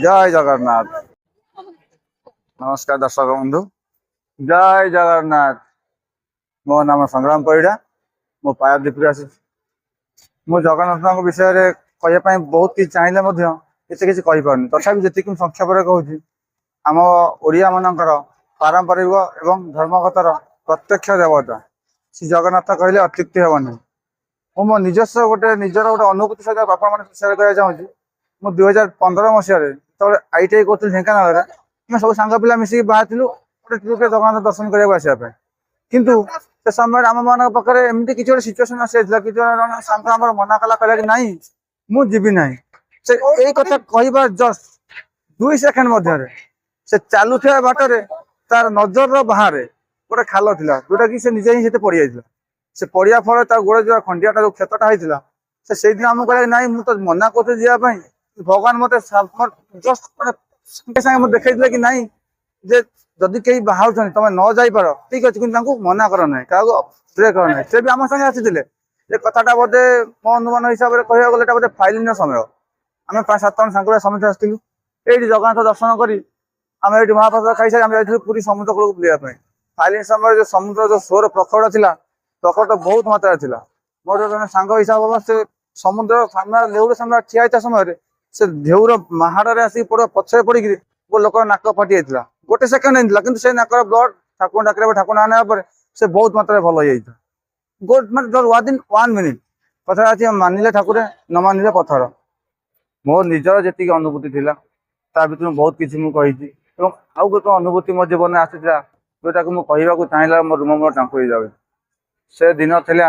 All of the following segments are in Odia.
জয় জগন্নাথ। নমস্কার দর্শক বন্ধু, জয় জগন্নাথ। ମୋ ନାମ ସଂଗ୍ରାମ ପରିଡ଼ା। ମୁଁ ପାରାଦୀପରୁ ଆସିଛି। ମୁଁ ଜଗନ୍ନାଥଙ୍କ ବିଷୟରେ କହିବା ପାଇଁ ବହୁତ କିଛି ଚାହିଁଲେ ମଧ୍ୟ ଏତେ କିଛି କହିପାରୁନି। ତଥାପି ଯେତିକି ମୁଁ ସଂକ୍ଷେପରେ କହୁଛି, ଆମ ଓଡ଼ିଆ ମାନଙ୍କର ପାରମ୍ପରିକ ଏବଂ ଧର୍ମଗତର ପ୍ରତ୍ୟକ୍ଷ ଦେବତା ଶ୍ରୀ ଜଗନ୍ନାଥ କହିଲେ ଅତ୍ୟୁକ୍ତି ହେବ ନାହିଁ। ମୁଁ ମୋ ନିଜର ଗୋଟେ ଅନୁଭୂତି ସହିତ ବାପା ମାନେ ସେୟାର କରିବାକୁ ଚାହୁଁଛି। ମୁଁ 2015 ମସିହାରେ ଯେତେବେଳେ ITI କରୁଥିଲି ଢେଙ୍କାନାଳରେ, ଆମେ ସବୁ ସାଙ୍ଗ ପିଲା ମିଶିକି ବାହାରିଥିଲୁ ଗୋଟେ ଟ୍ରିପ୍ରେ ଜଗନ୍ନାଥ ଦର୍ଶନ କରିବାକୁ ଆସିବା ପାଇଁ। କିନ୍ତୁ ସେ ସମୟରେ ଆମ ମାନଙ୍କ ପାଖରେ ଏମିତି କିଛି ଗୋଟେ ସିଚୁଏସନ ଆସିଯାଇଥିଲା, କିଛି ଜଣେ ସାଙ୍ଗ ଆମର ମନା କଲା, କହିଲା କି ନାଇଁ ମୁଁ ଯିବି ନାହିଁ। ସେ ଏଇ କଥା କହିବା ଜଷ୍ଟ 2 ସେକେଣ୍ଡ ମଧ୍ୟରେ ସେ ଚାଲୁଥିବା ବାଟରେ ତାର ନଜରର ବାହାରେ ଗୋଟେ ଖାଲ ଥିଲା, ଯୋଉଟା କି ସେ ନିଜେ ହିଁ ସେତେ ପଡିଯାଇଥିଲା। ସେ ପଡିବା ଫଳରେ ତା ଗୋଡ ଯୋଉ ଖଣ୍ଡିଆଟା ଯୋଉ କ୍ଷତଟା ହେଇଥିଲା, ସେ ସେଇଦିନ ଆମକୁ କହିଲା ନାଇଁ ମୁଁ ତ ମନା କରୁଥିଲି ଯିବା ପାଇଁ, ଭଗବାନ ମତେ ଜଷ୍ଟ ମାନେ ସାଙ୍ଗେ ସାଙ୍ଗେ ମତେ ଦେଖେଇଥିଲେ କି ନାଇଁ ଯେ ଯଦି କେହି ବାହାରୁଛନ୍ତି ତମେ ନ ଯାଇପାର ଠିକ ଅଛି, କିନ୍ତୁ ତାଙ୍କୁ ମନା କର ନାହିଁ, କାହାକୁ ପ୍ରେ କର ନାହିଁ। ସେ ବି ଆମ ସାଙ୍ଗେ ଆସିଥିଲେ। ଏ କଥାଟା ବୋଧେ ମୋ ଅନୁମାନ ହିସାବରେ କହିବାକୁ ଗଲେ ଏଟା ବୋଧେ ଫାଇଲିନ ସମୟ। ଆମେ 5-7 ଜଣ ସାଙ୍ଗ ସମସ୍ତେ ଆସିଥିଲୁ। ଏଇଠି ଜଗନ୍ନାଥ ଦର୍ଶନ କରି ଆମେ ଏଇଠି ମହାପ୍ରସାଦ ଖାଇସାରି ଆମେ ଯାଇଥିଲୁ ପୁରୀ ସମୁଦ୍ର କୂଳକୁ ବୁଲିବା ପାଇଁ। ଫାଇଲିନ ସମୟରେ ଯୋଉ ସମୁଦ୍ର ଯୋଉ ସ୍ୱର ପ୍ରଖର ଥିଲା, ପ୍ରଖର ବହୁତ ମାତ୍ରାରେ ଥିଲା। ମୋର ଜଣେ ସାଙ୍ଗ ହିସାବ ହବ, ସେ ସମୁଦ୍ର ସାମ୍ନାରେ ଢେଉର ସାମ୍ନାରେ ଠିଆ ହେଇଥିବା ସମୟରେ ସେ ଢେଉର ମାହାଡରେ ଆସିକି ପଛରେ ପଡିକିରି ଗୋଟେ ଲୋକର ନାକ ଫାଟି ଯାଇଥିଲା। ଗୋଟେ ସେକେଣ୍ଡ ହେଇଥିଲା, କିନ୍ତୁ ସେ ନାକର ବ୍ଲଡ ଠାକୁର ଡାକିଲା ଠାକୁର ନାଁ ନେବା ପରେ ସେ ବହୁତ ମାତ୍ରାରେ ଭଲ ହେଇଯାଇଥିଲା। ମାନେ ୱିଦିନ୍ 1 ମିନିଟ୍। କଥା ଅଛି ମାନିଲେ ଠାକୁରେ, ନ ମାନିଲେ ପଥର। ମୋ ନିଜର ଯେତିକି ଅନୁଭୂତି ଥିଲା ତା ଭିତରୁ ବହୁତ କିଛି ମୁଁ କହିଛି। ଏବଂ ଆଉ ଗୋଟେ ଅନୁଭୂତି ମୋ ଜୀବନରେ ଆସିଥିଲା, ଯୋଉଟାକୁ ମୁଁ କହିବାକୁ ଚାହିଁଲା ମୋ ରୁମ ମୋର ଟାଙ୍କୁ ହେଇଯାଉଛି। ସେ ଦିନ ଥିଲା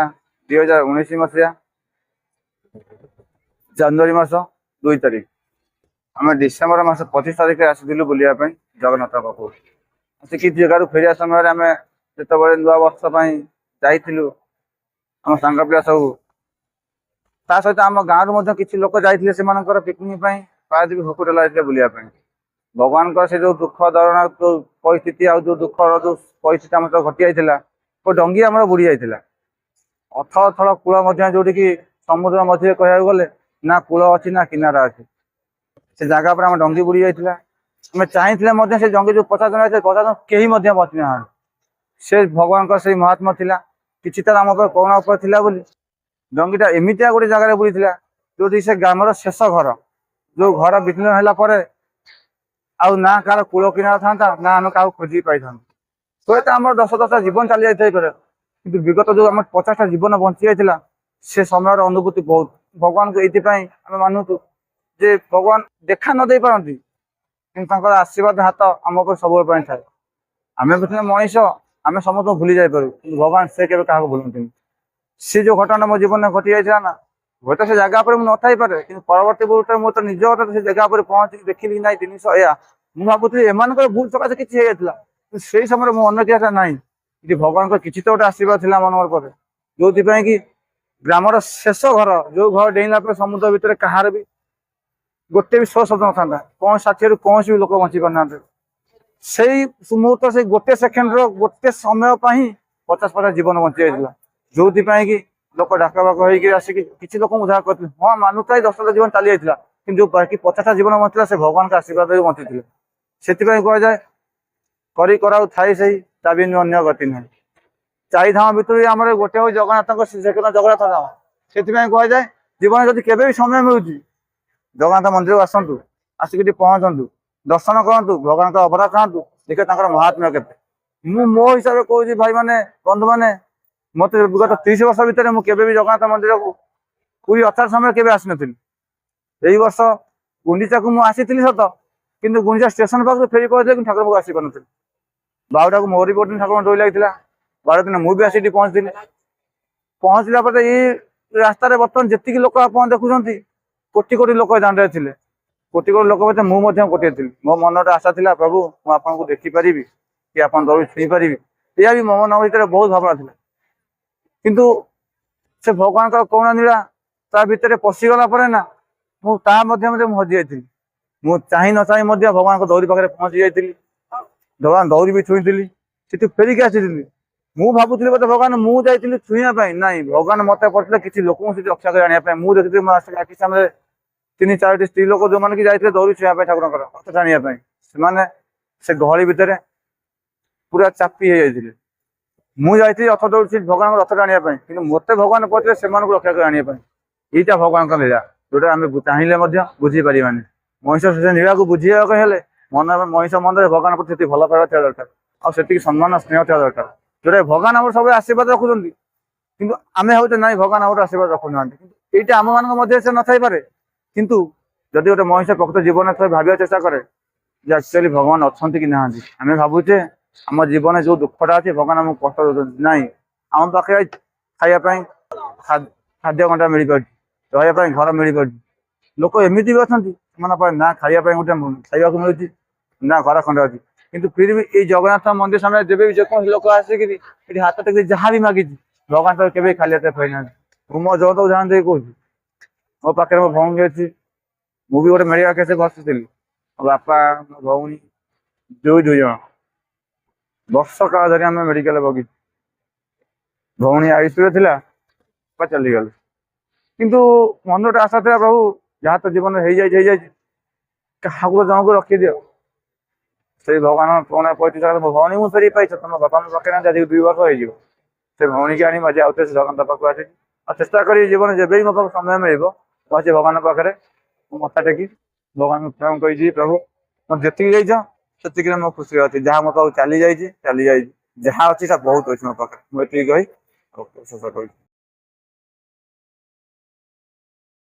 2019 ମସିହା ଜାନୁଆରୀ ମାସ 2 ତାରିଖ। ଆମେ ଡିସେମ୍ବର ମାସ 25 ତାରିଖରେ ଆସିଥିଲୁ ବୁଲିବା ପାଇଁ ଜଗନ୍ନାଥ ପାଖକୁ। ଆସିକି ଜାଗାରୁ ଫେରିବା ସମୟରେ ଆମେ ଯେତେବେଳେ ନୂଆ ବର୍ଷ ପାଇଁ ଯାଇଥିଲୁ ଆମ ସାଙ୍ଗ ପିଲା ସବୁ, ତା ସହିତ ଆମ ଗାଁରୁ ମଧ୍ୟ କିଛି ଲୋକ ଯାଇଥିଲେ ସେମାନଙ୍କର ପିକନିକ ପାଇଁ ପାରାଦୀପ ହୋଟେଲ ଆସିଥିଲେ ବୁଲିବା ପାଇଁ। ଭଗବାନଙ୍କର ସେ ଯୋଉ ଦୁଃଖ ଦରଣା ଯୋଉ ପରିସ୍ଥିତି ଆଉ ଯୋଉ ଦୁଃଖର ଯୋଉ ପରିସ୍ଥିତି ଆମର ଘଟି ଯାଇଥିଲା, ଡଙ୍ଗି ଆମର ବୁଡି ଯାଇଥିଲା। ଅଥଳ ଥଳ କୂଳ ମଧ୍ୟ, ଯୋଉଠିକି ସମୁଦ୍ର ମଝିରେ କହିବାକୁ ଗଲେ ନା କୂଳ ଅଛି ନା କିନାରା ଅଛି। ସେ ଜାଗା ଉପରେ ଆମ ଡଙ୍ଗି ବୁଡି ଯାଇଥିଲା। ଆମେ ଚାହିଁଥିଲେ ମଧ୍ୟ ସେ ଡଙ୍ଗି ଯୋଉ 50 ଜଣ ଯାଇଥିଲେ, 50 ଜଣ କେହି ମଧ୍ୟ ବଞ୍ଚି ନାହାନ୍ତି। ସେ ଭଗବାନଙ୍କର ସେଇ ମହାତ୍ମା ଥିଲା, କିଛି ତାର ଆମ ଉପରେ କରୁଣା ଉପରେ ଥିଲା ବୋଲି ଡଙ୍ଗିଟା ଏମିତିଆ ଗୋଟେ ଜାଗାରେ ବୁଡିଥିଲା ଯୋଉଠି ସେ ଗ୍ରାମର ଶେଷ ଘର, ଯୋଉ ଘର ବିଚ୍ଛିନ୍ନ ହେଲା ପରେ ଆଉ ନା କାହାର କୂଳ କିନାରା ଥାନ୍ତା, ନା ଆମେ କାହାକୁ ଖୋଜିକି ପାଇଥାନ୍ତୁ। ହୁଏତ ଆମର 10-10ଟା ଜୀବନ ଚାଲି ଯାଇଥାଇପାରେ, କିନ୍ତୁ ବିଗତ ଯୋଉ ଆମର 50ଟା ଜୀବନ ବଞ୍ଚି ଯାଇଥିଲା, ସେ ସମୟର ଅନୁଭୂତି ବହୁତ। ଭଗବାନଙ୍କୁ ଏଇଥିପାଇଁ ଆମେ ମାନୁଛୁ ଯେ ଭଗବାନ ଦେଖା ନ ଦେଇ ପାରନ୍ତି, କିନ୍ତୁ ତାଙ୍କର ଆଶୀର୍ବାଦ ହାତ ଆମ ଉପରେ ସବୁବେଳେ ପାଇଁ ଥାଏ। ଆମେ ପ୍ରଥମେ ମଣିଷ, ଆମେ ସମସ୍ତଙ୍କୁ ଭୁଲି ଯାଇପାରୁ, କିନ୍ତୁ ଭଗବାନ ସେ କେବେ କାହାକୁ ଭୁଲନ୍ତିନି। ସେ ଯୋଉ ଘଟଣା ମୋ ଜୀବନରେ ଘଟି ଯାଇଥିଲା ନା, ହୁଏତ ସେ ଜାଗା ଉପରେ ମୁଁ ନଥାଇପାରେ, କିନ୍ତୁ ପରବର୍ତ୍ତୀ ମୁହୂର୍ତ୍ତରେ ମୁଁ ତ ନିଜ କଥା ସେ ଜାଗା ଉପରେ ପହଞ୍ଚିକି ଦେଖିଲି ନାହିଁ ଜିନିଷ ଏଇଆ। ମୁଁ ଭାବୁଥିଲି ଏମାନଙ୍କର ଭୁଲ ସକାଶେ କିଛି ହେଇଯାଇଥିଲା, କିନ୍ତୁ ସେଇ ସମୟରେ ମୁଁ ଅନ୍ୟ କିଛି ନାହିଁ, ଏଠି ଭଗବାନଙ୍କର କିଛି ତ ଗୋଟେ ଆଶୀର୍ବାଦ ଥିଲା ମନର ପରେ, ଯୋଉଥିପାଇଁ କି ଗ୍ରାମର ଶେଷ ଘର, ଯୋଉ ଘର ଡେଇଁଲା ପରେ ସମୁଦ୍ର ଭିତରେ କାହାର ବି ଗୋଟେ ବି ଶୋ ଶବ୍ଦ ନଥାନ୍ତା, କୌଣସି ସାଥିରୁ କୌଣସି ବି ଲୋକ ବଞ୍ଚି ପାରୁନାହାନ୍ତି। ସେଇ ମୁହୂର୍ତ୍ତ, ସେଇ ଗୋଟେ ସେକେଣ୍ଡର ଗୋଟେ ସମୟ ପାଇଁ 50-50 ଜୀବନ ବଞ୍ଚି ଯାଇଥିଲା। ଯୋଉଥିପାଇଁ କି ଲୋକ ଡାକବାକ ହେଇକି ଆସିକି କିଛି ଲୋକଙ୍କୁ ଉଦ୍ଧାର କରିଥିଲେ। ହଁ ମାନୁଥାଏ 10ଟା ଜୀବନ ଚାଲି ଯାଇଥିଲା, କିନ୍ତୁ ଯୋଉ ବାକି 50ଟା ଜୀବନ ବଞ୍ଚିଥିଲା ସେ ଭଗବାନଙ୍କ ଆଶୀର୍ବାଦରେ ବଞ୍ଚିଥିଲେ। ସେଥିପାଇଁ କୁହାଯାଏ କରି କରାଉ ଥାଇ ସେଇ ତା ବିନୁ ଅନ୍ୟ ଗତି ନାହିଁ। 4 ଧାମ ଭିତରୁ ଆମର ଗୋଟେ ହଉଛି ଜଗନ୍ନାଥଙ୍କ ଜଗନ୍ନାଥ ଧାମ। ସେଥିପାଇଁ କୁହାଯାଏ ଜୀବନରେ ଯଦି କେବେ ବି ସମୟ ମିଳୁଛି ଜଗନ୍ନାଥ ମନ୍ଦିରକୁ ଆସନ୍ତୁ, ଆସିକି ଟିକେ ପହଞ୍ଚନ୍ତୁ, ଦର୍ଶନ କରନ୍ତୁ, ଭଗବାନଙ୍କ ଅବଢା ଖାଆନ୍ତୁ, ଦେଖିବେ ତାଙ୍କର ମହାତ୍ମ୍ୟ କେତେ। ମୁଁ ମୋ ହିସାବରେ କହୁଛି ଭାଇ ମାନେ, ବନ୍ଧୁ ମାନେ, ମତେ ବିଗତ 30 ବର୍ଷ ଭିତରେ ମୁଁ କେବେ ବି ଜଗନ୍ନାଥ ମନ୍ଦିରକୁ ପୁରୀ ରଥଯାତ୍ରା ସମୟରେ କେବେ ଆସିନଥିଲି। ଏଇ ବର୍ଷ ଗୁଣ୍ଡିଚାକୁ ମୁଁ ଆସିଥିଲି ସତ, କିନ୍ତୁ ଗୁଣ୍ଡିଚା ଷ୍ଟେସନ ପାଖରୁ ଫେରି ପହଞ୍ଚିଲେ କିନ୍ତୁ ଠାକୁର ପାଖକୁ ଆସିପାରୁନଥିଲି। ବାହୁଡାକୁ ମୋରି ଗୋଟେ ଦିନ ଠାକୁରଙ୍କ ଡୋରି ଲାଗିଥିଲା, 12 ଦିନ ମୁଁ ବି ଆସିକି ପହଞ୍ଚିଥିଲି। ପହଞ୍ଚିଲା ପରେ ଏଇ ରାସ୍ତାରେ ବର୍ତ୍ତମାନ ଯେତିକି ଲୋକ ଆପଣ ଦେଖୁଛନ୍ତି, କୋଟି କୋଟି ଲୋକ ଦାଣ୍ଡରେ ଥିଲେ। କୋଟି କୋଟି ଲୋକ ଭିତରେ ମୁଁ ମଧ୍ୟ ଗୋଟିଏ ଥିଲି। ମୋ ମନରେ ଆଶା ଥିଲା, ପ୍ରଭୁ ମୁଁ ଆପଣଙ୍କୁ ଦେଖିପାରିବି କି ଆପଣ ଦୌଡ଼ି ଛୁଇଁ ପାରିବି, ଏଇଆ ବି ମୋ ମନ ଭିତରେ ବହୁତ ଭାବନା ଥିଲା। କିନ୍ତୁ ସେ ଭଗବାନଙ୍କର କରୁଣା ନୀଳା ତା ଭିତରେ ପଶିଗଲା ପରେ ନା, ମୁଁ ତା ମଧ୍ୟରେ ମୁଁ ହଜି ଯାଇଥିଲି। ମୁଁ ଚାହିଁ ନ ଚାହିଁ ମଧ୍ୟ ଭଗବାନଙ୍କ ଦୌରି ପାଖରେ ପହଞ୍ଚି ଯାଇଥିଲି। ଭଗବାନ ଦୌରି ବି ଛୁଇଁଥିଲି, ସେଠୁ ଫେରିକି ଆସିଥିଲି। ମୁଁ ଭାବୁଥିଲି ବୋଧେ ଭଗବାନ ମୁଁ ଯାଇଥିଲି ଛୁଇଁବା ପାଇଁ, ନାଇଁ ଭଗବାନ ମତେ ପଡିଥିଲେ କିଛି ଲୋକଙ୍କୁ ସେଠି ରକ୍ଷା କରି ଆଣିବା ପାଇଁ। ମୁଁ ଦେଖିଥିଲି ମୋ ଆଖି ସାମ୍ନାରେ ତିନି ଚାରୋଟି ସ୍ତ୍ରୀ ଲୋକ ଯୋଉମାନେ କି ଯାଇଥିଲେ ଦୌଡ଼ି ଛୁଇଁବା ପାଇଁ ଠାକୁରଙ୍କର ରଥ ଟାଣିବା ପାଇଁ, ସେମାନେ ସେ ଗହଳି ଭିତରେ ପୁରା ଚାପି ହେଇଯାଇଥିଲେ। ମୁଁ ଯାଇଥିଲି ରଥ ଦୌଡ଼ି ଭଗବାନଙ୍କ ରଥ ଟାଣିବା ପାଇଁ, କିନ୍ତୁ ମତେ ଭଗବାନ ପହଞ୍ଚିଲେ ସେମାନଙ୍କୁ ରକ୍ଷା କରି ଆଣିବା ପାଇଁ। ଏଇଟା ଭଗବାନଙ୍କ ଲୀଳା, ଯୋଉଟା ଆମେ ଚାହିଁଲେ ମଧ୍ୟ ବୁଝିପାରିବାନି। ମଣିଷ ସେ ନୀଳାକୁ ବୁଝିବାକୁ ହେଲେ ମଣିଷ ମନରେ ଭଗବାନ ପ୍ରତି ସେତିକି ଭଲ ପାଇବା ଥିବା ଦରକାର, ଆଉ ସେତିକି ସମ୍ମାନ ସ୍ନେହ ଥିବା ଦରକାର, ଯୋଉଟା ଭଗବାନ ଆମର ସବୁବେଳେ ଆଶୀର୍ବାଦ ରଖୁଛନ୍ତି। କିନ୍ତୁ ଆମେ ଭାବୁଛେ ନାଇଁ ଭଗବାନ ଆମର ଆଶୀର୍ବାଦ ରଖୁନାହାନ୍ତି, କିନ୍ତୁ ଏଇଟା ଆମ ମାନଙ୍କ ମଧ୍ୟରେ ସେ ନଥାଇପାରେ। କିନ୍ତୁ ଯଦି ଗୋଟେ ମଣିଷ ପ୍ରକୃତ ଜୀବନରେ ଥରେ ଭାବିବା ଚେଷ୍ଟା କରେ ଯେ ଆକ୍ଚୁଆଲି ଭଗବାନ ଅଛନ୍ତି କି ନାହାନ୍ତି, ଆମେ ଭାବୁଛେ ଆମ ଜୀବନରେ ଯୋଉ ଦୁଃଖଟା ଅଛି ଭଗବାନ ଆମକୁ କଷ୍ଟ ଦଉଛନ୍ତି, ନାଇଁ ଆମ ପାଖରେ ଖାଇବା ପାଇଁ ଖାଦ୍ୟ ଘଣ୍ଟା ମିଳିପାରୁଛି, ରହିବା ପାଇଁ ଘର ମିଳିପାରୁଛି। ଲୋକ ଏମିତି ବି ଅଛନ୍ତି ସେମାନଙ୍କ ପାଇଁ ନା ଖାଇବା ପାଇଁ ଗୋଟେ ଖାଇବାକୁ ମିଳୁଛି, ନା ଘର ଖଣ୍ଡେ ଅଛି, କିନ୍ତୁ ଫିର ବି ଏଇ ଜଗନ୍ନାଥ ମନ୍ଦିର ସାମ୍ନାରେ ଯେବେ ବି ଯେକୌଣସି ଲୋକ ଆସିକିରି ଏଠି ହାତ ଟେକି ଯାହା ବି ମାଗିଛି ଭଗବାନ ତାକୁ କେବେ ଖାଲି ହାତରେ ଫେରିନାହାନ୍ତି। ମୁଁ ମୋ ଜଗତ ଉଦାହରଣ ଦେଇ କହୁଛି, ମୋ ପାଖରେ ମୋ ଭଉଣୀ ଅଛି, ମୁଁ ବି ଗୋଟେ ମେଡ଼ିକାଲ କେସରେ ବସିଥିଲି, ମୋ ବାପା ମୋ ଭଉଣୀ ଦୁଇ ଜଣ ବର୍ଷ କାଳ ଧରି ଆମେ ମେଡ଼ିକାଲ ବଗିଛୁ। ଭଉଣୀ ଆୟୁଷରେ ଥିଲା, ବାପା ଚାଲିଗଲେ, କିନ୍ତୁ ମନରେ ଗୋଟେ ଆଶା ଥିଲା ପ୍ରଭୁ ଯାହା ତ ଜୀବନରେ ହେଇଯାଇଛି କାହାକୁ ଜଣକୁ ରଖିଦିଅ। ସେଇ ଭଗବାନ ପୁଣି ପଇସା ମୋ ଭଉଣୀ ମୁଁ ଫେରି ପାଇଛ, ତମ ବାପା ମୋ ପାଖରେ ଆଜି 2 ବର୍ଷ ହେଇଯିବ। ସେ ଭଉଣୀକି ଆଣି ଆଜି ଆଉ ଥରେ ଜଗନ୍ନାଥ ପାଖକୁ ଆସିଛି, ଆଉ ଚେଷ୍ଟା କରି ଜୀବନ ଯେବେ ବି ମୋ ପାଖକୁ ସମୟ ମିଳିବ ମୁଁ ଆସି ଭଗବାନଙ୍କ ପାଖରେ ମୁଁ ମଥା ଟେକି ଭଗବାନଙ୍କୁ ପ୍ରେମ କହିଛି, ପ୍ରଭୁ ମୋର ଯେତିକି ଯାଇଛ ସେତିକିରେ ମୁଁ ଖୁସି ଅଛି, ଯାହା ମୋ ପାଖକୁ ଚାଲି ଯାଇଛି, ଯାହା ଅଛି ତା ବହୁତ ଅଛି ମୋ ପାଖରେ, ମୁଁ ଏତିକି କହି ଶେଷ କରୁଛି।